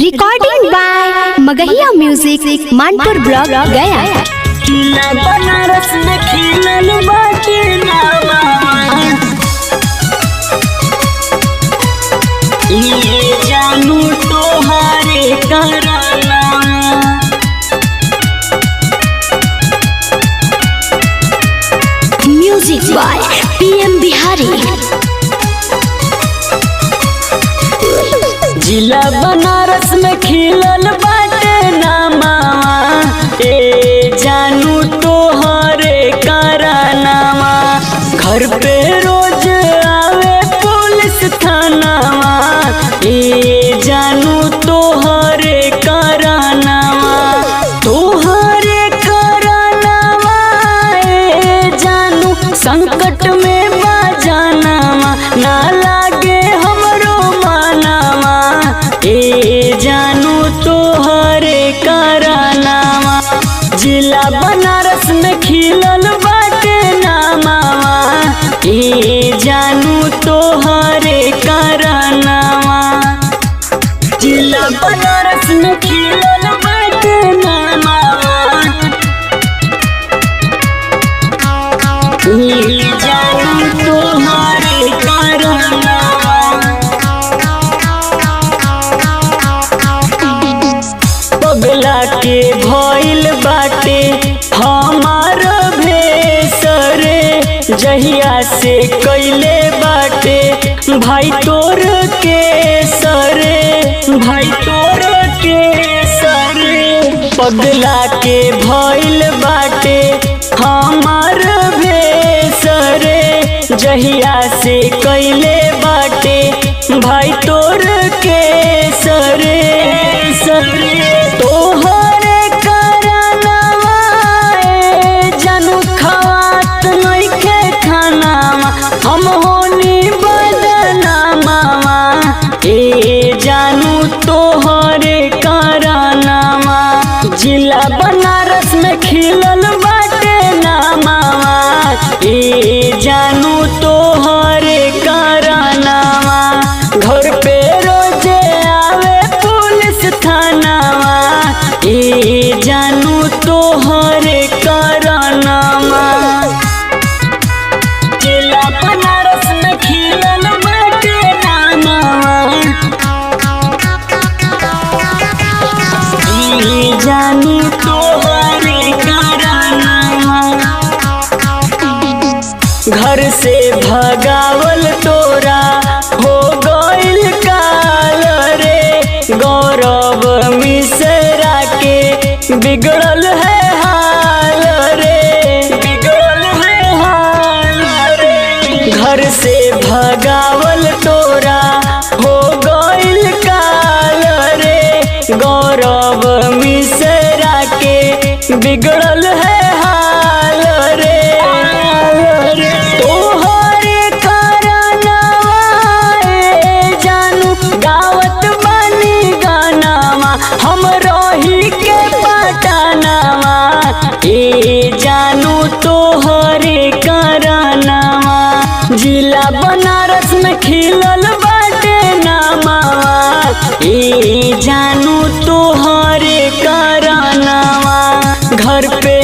Recording by Magahiya music Manpur block Gaya. किला बनारस में खिलल बाटे नामा, ये जानू तोहारे कराना। Music by PM Bihari. जिला बनारस में खिलल बाटे नामा, ए जानू तोहरे करानामा। घर पे रोज आवे पुलिस थानामा, ए जानू तोहरे करानामा। तोहरे करानामा ए जानू संकट में बाजानामा, ना लागे हमरो मानामा, ए जानू तोहरे करानामा। जिला बनारस में खिलल बाटे नामा, ए जानू तोहरे करानामा। जिला बनारस में खिलल बाटे नामा, ए जानू तोहरे करानामा। पगला के भइल बाटे हमार भेसरे, जहिया से कैले बाटे भाई तोर के सरे, भाई तोर के सरे। पगला के भइल बाटे हमार भेसरे, जहिया से कैले बाटे भाई तोर के सरे सरे। तोहरे करानामा ए जानू खवात नइखे खानामा, हम होनी बदनामा, ए जानू तोहरे करानामा। जिला बनारस में खिलल बाटे नामा, ए जानू तोहरे करानामा। घर पे रोजे आवे पुलिस थानामा, ए जानू तोहरे करानामा। जिला बनारस में खिलल बाटे नामा, ए जानू तोहरे करानामा। घर से भगावल तोरा हो गइल काल रे, गौरव मिश्रा के बिगड़ल है हाल रे, बिगड़ल है हाल रे। घर से भगावल तोरा हो गइल काल रे, गौरव मिश्रा के बिगड़ल है हाल रे। तोहरे करानामा ए जानू गावत बनी गानामा, हम रही के पटानामा, ए जानू तोहरे करानामा। जिला बनारस में खिलल बाटे नामा, ए जानू तोहरे करानामा। घर पे